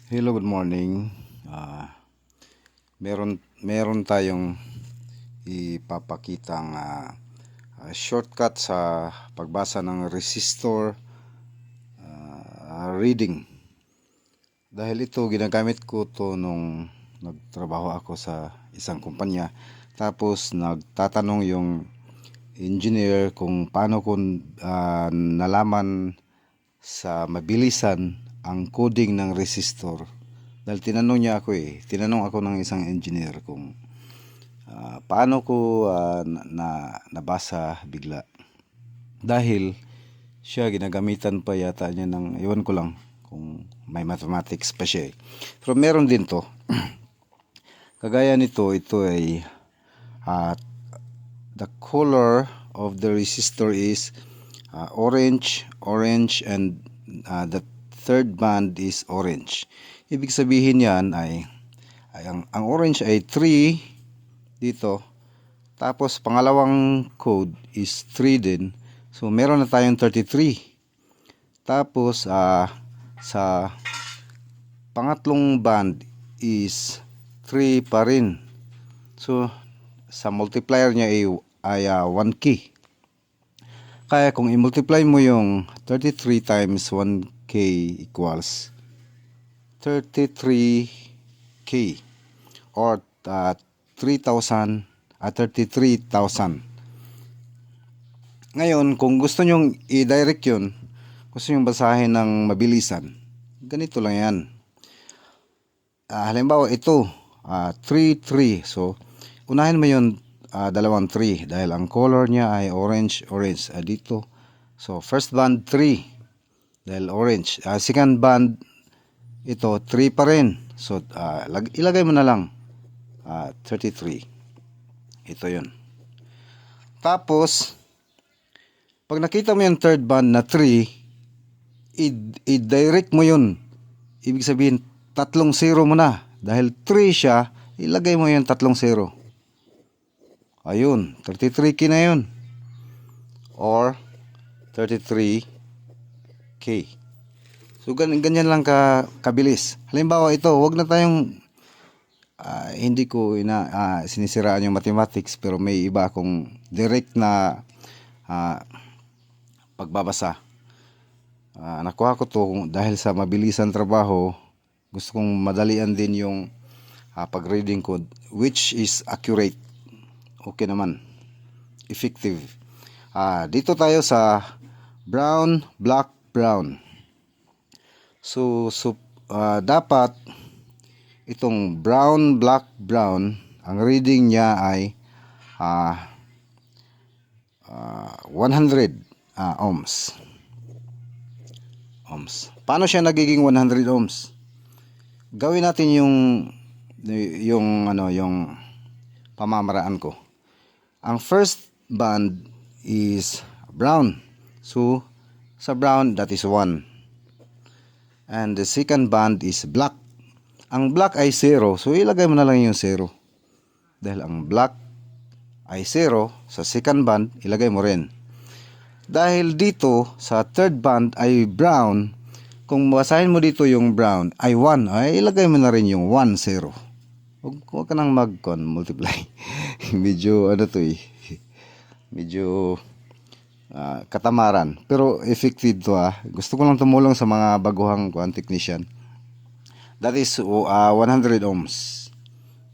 Hello, good morning. Meron tayong ipapakitang shortcut sa pagbasa ng resistor reading. Dahil ito, ginagamit ko to nung nagtrabaho ako sa isang kumpanya. Tapos nagtatanong yung engineer kung paano ko nalaman sa mabilisan ang coding ng resistor. Dahil tinanong ako ng isang engineer kung paano ko nabasa bigla. Dahil siya ginagamitan pa yata niya ng, iwan ko lang kung may mathematics pa siya. Pero meron din to. Kagaya nito, ito ay the color of the resistor is orange, and the third band is orange. Ibig sabihin yan ay ang orange ay 3 dito. Tapos pangalawang code is 3 din. So meron na tayong 33. Tapos sa pangatlong band is 3 pa rin. So sa multiplier niya ay 1 key. Kaya kung i-multiply mo yung 33 times 1k equals 33k or 33,000. Ngayon, kung gusto nyong i-direct yun, gusto nyong basahin ng mabilisan, ganito lang yan. Halimbawa ito, 3. So, unahin mo yung dalawang 3 dahil ang color niya ay orange. Dito. So, first band 3 dahil orange. Second band, ito 3 pa rin. So, ilagay mo na lang 33. Ito yun. Tapos, pag nakita mo yung third band na 3, i-direct mo yun. Ibig sabihin, 3 0 mo na. Dahil 3 siya, ilagay mo yung 3 0. Ayun, 33k na yun. Or 33k. So ganyan lang kabilis. Halimbawa ito, wag na tayong hindi ko sinisiraan yung mathematics, pero may iba akong direct na pagbabasa. Nakuha ko to dahil sa mabilisan trabaho. Gusto kong madalian din yung pag-reading code, which is accurate. Okay naman, effective. Dito tayo sa brown, black, brown. So dapat itong brown, black, brown, ang reading niya ay 100 ohms. Paano siya nagiging 100 ohms? Gawin natin yung pamamaraan ko. Ang first band is brown. So, sa brown, that is 1. And the second band is black. Ang black ay 0. So, ilagay mo na lang yung 0. Dahil ang black ay 0, sa second band, ilagay mo rin. Dahil dito, sa third band ay brown, kung basahin mo dito yung brown ay 1, ay ilagay mo na rin yung 1, 0. Huwag ka nang multiply. Medyo medyo katamaran, pero effective to. Gusto ko lang tumulong sa mga baguhang technician. That is 100 ohms.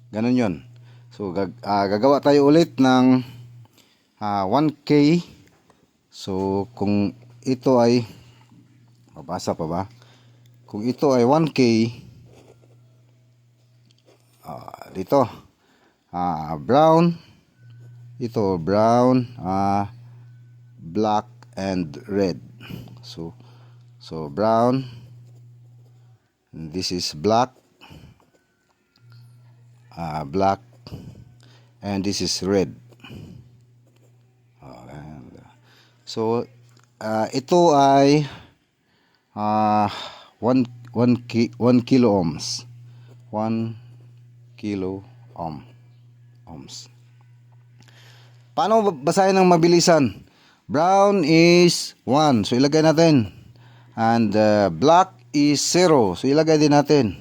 Ganun yon. So gagawa tayo ulit ng 1k. So kung ito ay mabasa pa ba? Kung ito ay 1k, dito brown, ito brown, black and red. So brown, and this is black, black, and this is red. So ito ay 1 kilo ohms. 1 kilo ohms. Paano basahin ng mabilisan? Brown is 1. So ilagay natin. And black is 0. So ilagay din natin.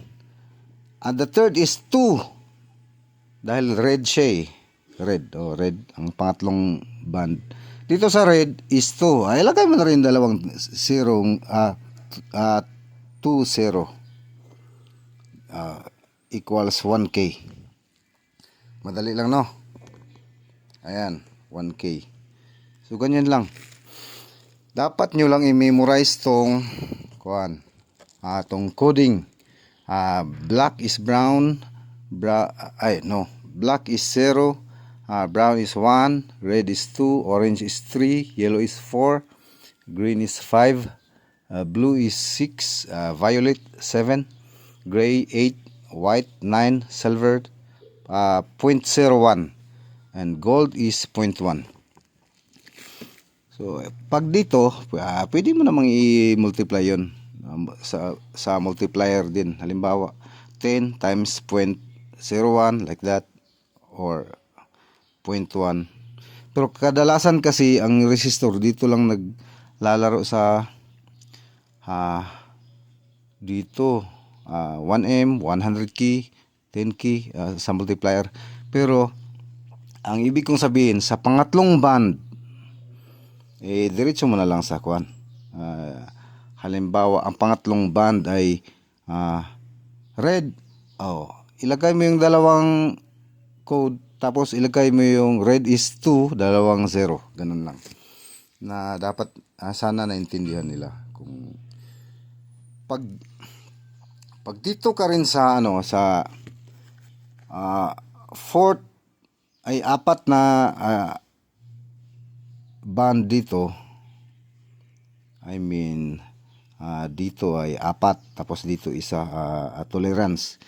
And the third is 2. Dahil red siya eh. Red. Red. Ang pangatlong band. Dito sa red is 2. Ay, ilagay mo na rin dalawang 0. 2, 0. Equals 1K. Madali lang, no? Ayan. 1K. So, ganyan lang. Dapat nyo lang i-memorize tong tong coding. Black is brown. Black is 0. Brown is 1. Red is 2. Orange is 3. Yellow is 4. Green is 5. Blue is 6. Violet 7. Gray 8. White 9. Silver 0.01. And gold is 0.1. So, pag dito, pwede mo namang i-multiply yun sa multiplier din. Halimbawa, 10 times 0.01 like that or 0.1. Pero kadalasan kasi ang resistor dito lang naglalaro sa dito 1M, 100 key, 10 key sa multiplier. Pero ang ibig kong sabihin sa pangatlong band diretso mo na lang sa halimbawa, ang pangatlong band ay red. Ilagay mo yung dalawang code, tapos ilagay mo yung red is 2, dalawang 0. Ganun lang. Na dapat sana naintindihan nila. Kung pag dito ka rin sa fourth ay 4 na band dito, dito ay 4, tapos dito isa tolerance.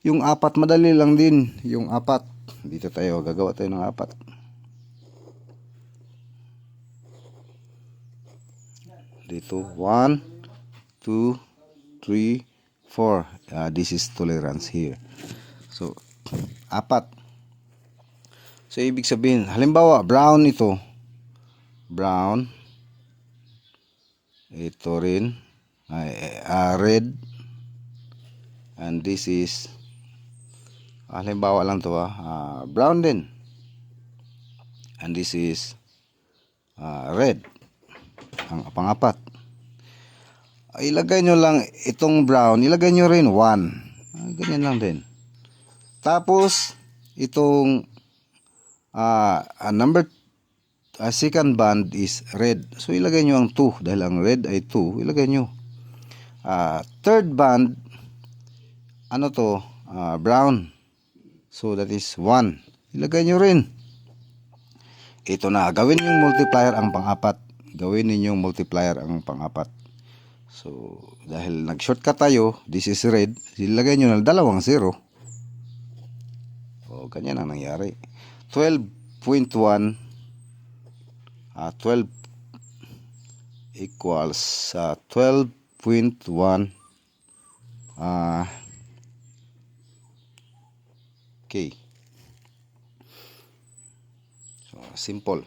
Yung 4 madali lang din. Yung 4 dito gagawa tayo ng 4. Dito 1, 2, 3, 4. This is tolerance here. So 4. So ibig sabihin, halimbawa brown ito. Brown. Ito rin. Red. And this is halimbawa lang to brown din. And this is red. Ang pang-4. Ilagay nyo lang itong brown. Ilagay nyo rin 1. Ganyan lang din. Tapos itong second band is red. So ilagay nyo ang 2 dahil ang red ay 2. Ilagay nyo. Third band brown. So that is 1. Ilagay nyo rin. Ito na. Gawin yung multiplier ang pang-4. Gawin ninyong multiplier ang pang-4. So dahil nag-shortcut tayo, this is red. Ilagay nyo na dalawang 0. Ganyan ang nangyari. 12.1 12 equals 12.1 K. So simple.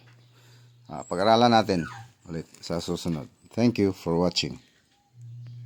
Pag-aralan natin ulit sa susunod. Thank you for watching.